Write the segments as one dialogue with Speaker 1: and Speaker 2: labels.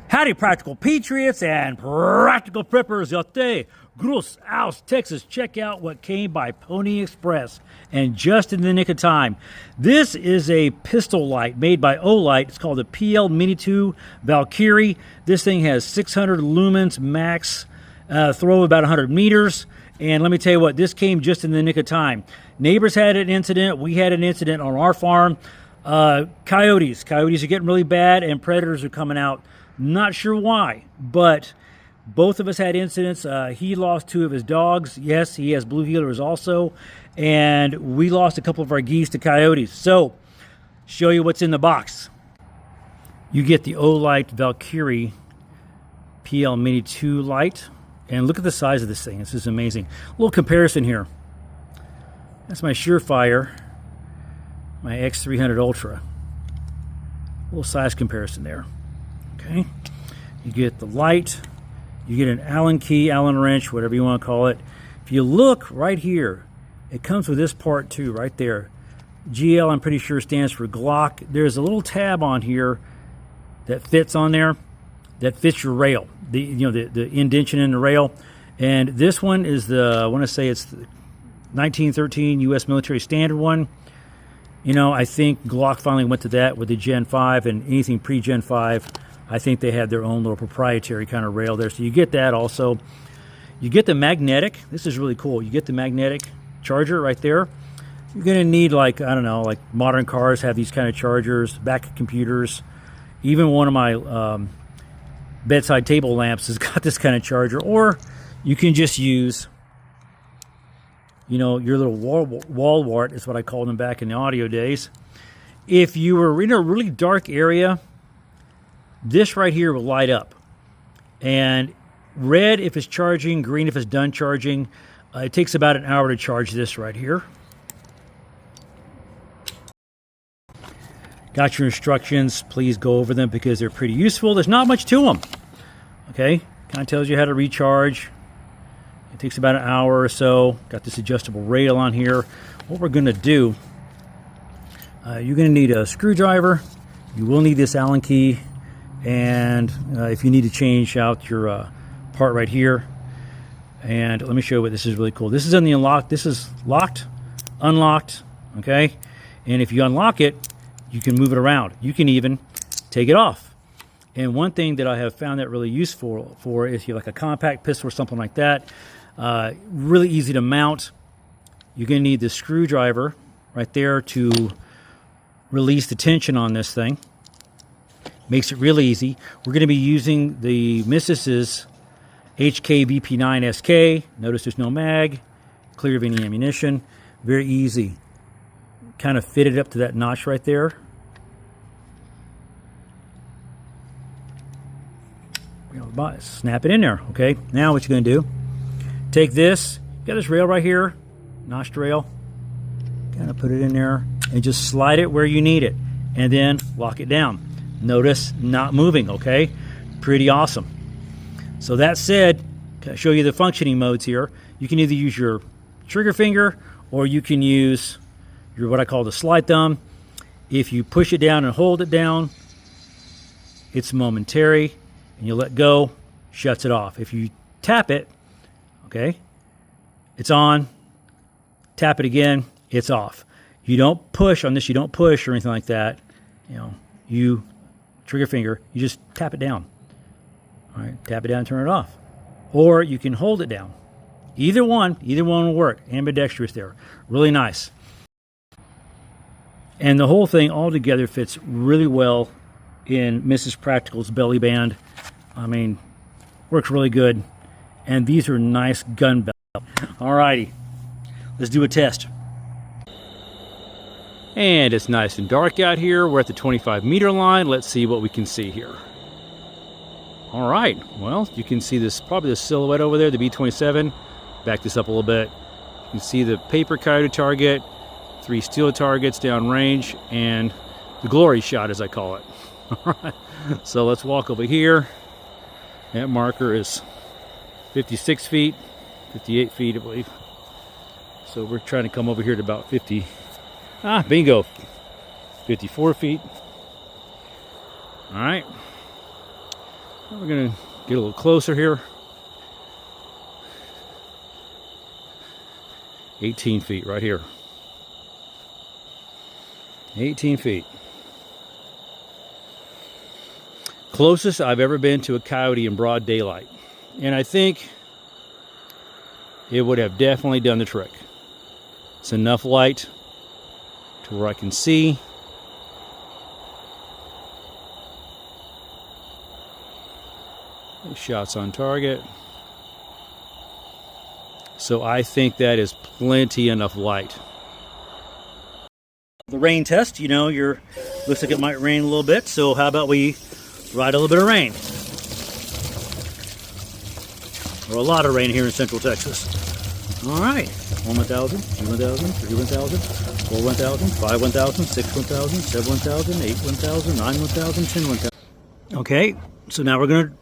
Speaker 1: Howdy, practical patriots and practical preppers out there. Gross aus, Texas. Check out what came by Pony Express, and just in the nick of time. This is a pistol light made by Olight. It's called the PL-MINI 2 Valkyrie. This thing has 600 lumens max, throw about 100 meters. And let me tell you what, this came just in the nick of time. Neighbors had an incident. We had an incident on our farm. Coyotes are getting really bad, and predators are coming out. Not sure why, but both of us had incidents. He lost 2 of his dogs. Yes, he has blue heelers also. And we lost a couple of our geese to coyotes. So, show you what's in the box. You get the Olight Valkyrie PL-MINI 2 light. And look at the size of this thing. This is amazing. A little comparison here. That's my Surefire, my X300 Ultra. A little size comparison there. Okay. You get the light. You get an Allen key, Allen wrench, whatever you want to call it. If you look right here, it comes with this part too, right there. GL, I'm pretty sure, stands for Glock. There's a little tab on here that fits on there, that fits your rail, the indentation in the rail. And this one is the, I want to say it's the 1913 U.S. military standard one. You know, I think Glock finally went to that with the Gen 5, and anything pre-Gen 5, I think they had their own little proprietary kind of rail there. So you get that also. You get the magnetic. This is really cool. You get the magnetic charger right there. You're going to need, like, I don't know, like modern cars have these kind of chargers, back computers. Even one of my bedside table lamps has got this kind of charger. Or you can just use, you know, your little wall wart is what I called them back in the audio days. If you were in a really dark area, this right here will light up. And red if it's charging, green if it's done charging. It takes about an hour to charge this right here. Got your instructions. Please go over them because they're pretty useful. There's not much to them. Okay, kind of tells you how to recharge. It takes about an hour or so. Got this adjustable rail on here. What we're going to do, you're going to need a screwdriver. You will need this Allen key. And if you need to change out your part right here. And let me show you what this is really cool. This is in the unlock. This is locked, unlocked, okay? And if you unlock it, you can move it around. You can even take it off. And one thing that I have found that really useful for if you like a compact pistol or something like that, really easy to mount. You're going to need the screwdriver right there to release the tension on this thing. Makes it really easy. We're going to be using the Mrs. HK VP9 SK. Notice there's no mag, clear of any ammunition. Very easy. Kind of fit it up to that notch right there. Snap it in there. Okay. Now what you're going to do? Take this. Got this rail right here, notched rail. Kind of put it in there and just slide it where you need it, and then lock it down. Notice not moving, okay? Pretty awesome. So that said, can I show you the functioning modes here? You can either use your trigger finger or you can use your what I call the slide thumb. If you push it down and hold it down, it's momentary, and you let go, shuts it off. If you tap it, okay, it's on. Tap it again, it's off. You don't push on this, you don't push or anything like that. You know, you trigger finger, you just tap it down. All right, tap it down and turn it off. Or you can hold it down. Either one will work. Ambidextrous there. Really nice. And the whole thing all together fits really well in Mrs. Practical's belly band. I mean, works really good. And these are nice gun belts. All righty, let's do a test. And it's nice and dark out here. We're at the 25-meter line. Let's see what we can see here. All right. Well, you can see this, probably the silhouette over there, the B-27. Back this up a little bit. You can see the paper coyote target, 3 steel targets down range, and the glory shot, as I call it. All right. So let's walk over here. That marker is 56 feet, 58 feet, I believe. So we're trying to come over here to about 50. Bingo. 54 feet. All right. We're going to get a little closer here. 18 feet right here. 18 feet. Closest I've ever been to a coyote in broad daylight. And I think it would have definitely done the trick. It's enough light to where I can see. Shots on target. So I think that is plenty enough light. The rain test, you know, looks like it might rain a little bit, so how about we ride a little bit of rain? Or a lot of rain here in Central Texas. All right, 1 1,000, 2 1,000, 3 1,000, 4 1,000, 5 1,000, 6 1,000, 7 1,000, 8 1,000, 9 1,000, 10 1,000. Okay, so now we're gonna,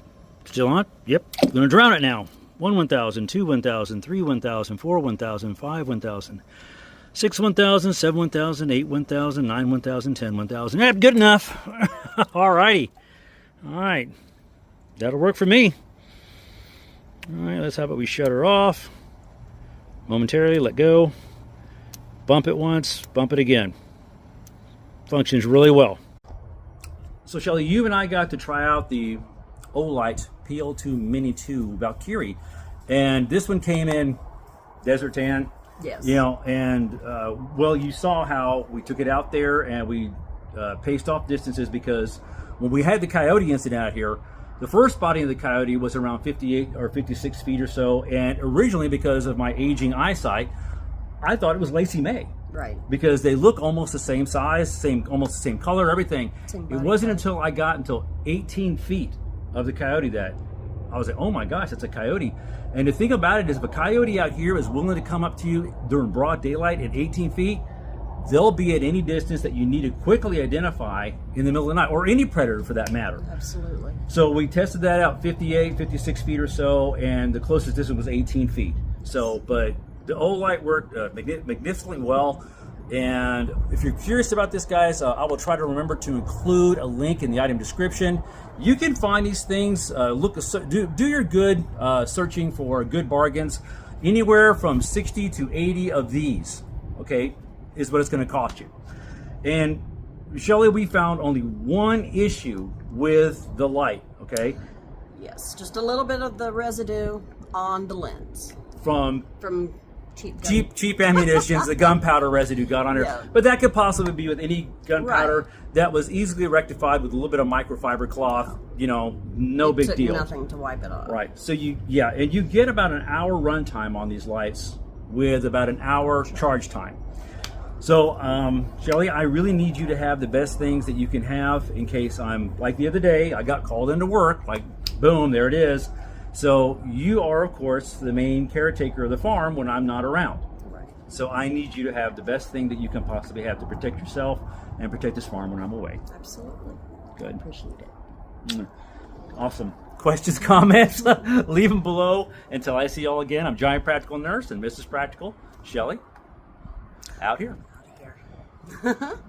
Speaker 1: still on? Yep, we're gonna drown it now. 1 1,000, 2 1,000, 3 1,000, 4 1,000, 5 1,000, 6 1,000, 7 1,000, 8 1,000, 9 1,000, 10 1,000. Yep, good enough. All righty. All right, that'll work for me. All right, let's have it. We shut her off momentarily. Let go. Bump it once. Bump it again. Functions really well. So Shelly, you and I got to try out the Olight PL-MINI 2 Valkyrie, and this one came in desert tan.
Speaker 2: Yes.
Speaker 1: You know, and well, you saw how we took it out there and we paced off distances, because when we had the coyote incident out here, the first spotting of the coyote was around 58 or 56 feet or so, and originally, because of my aging eyesight, I thought it was Lacey May.
Speaker 2: Right.
Speaker 1: Because they look almost the same size, almost the same color, everything. It wasn't until I got 18 feet of the coyote that I was like, oh my gosh, that's a coyote. And the thing about it is, if a coyote out here is willing to come up to you during broad daylight at 18 feet, they'll be at any distance that you need to quickly identify in the middle of the night, or any predator for that matter.
Speaker 2: Absolutely.
Speaker 1: So we tested that out 58, 56 feet or so, and the closest distance was 18 feet. So, but the Olight worked magnificently well. And if you're curious about this, guys, I will try to remember to include a link in the item description. You can find these things, do your good searching for good bargains. Anywhere from 60 to 80 of these, okay, is what it's going to cost you. And Shelly, we found only one issue with the light, okay?
Speaker 2: Yes, just a little bit of the residue on the lens.
Speaker 1: From
Speaker 2: cheap
Speaker 1: ammunitions, the gunpowder residue got on there.
Speaker 2: Yeah.
Speaker 1: But that could possibly be with any gunpowder.
Speaker 2: Right.
Speaker 1: That was easily rectified with a little bit of microfiber cloth. You know, no big deal.
Speaker 2: Nothing to wipe it off.
Speaker 1: Right. So you get about an hour runtime on these lights with about an hour charge time. So, Shelly, I really need you to have the best things that you can have in case I'm, like the other day, I got called into work, like, boom, there it is. So you are, of course, the main caretaker of the farm when I'm not around.
Speaker 2: Right.
Speaker 1: So I need you to have the best thing that you can possibly have to protect yourself and protect this farm when I'm away.
Speaker 2: Absolutely.
Speaker 1: Good.
Speaker 2: Appreciate it.
Speaker 1: Awesome. Questions, comments, leave them below. Until I see y'all again, I'm Giant Practical Nurse and Mrs. Practical, Shelly, out here.
Speaker 2: Out of here.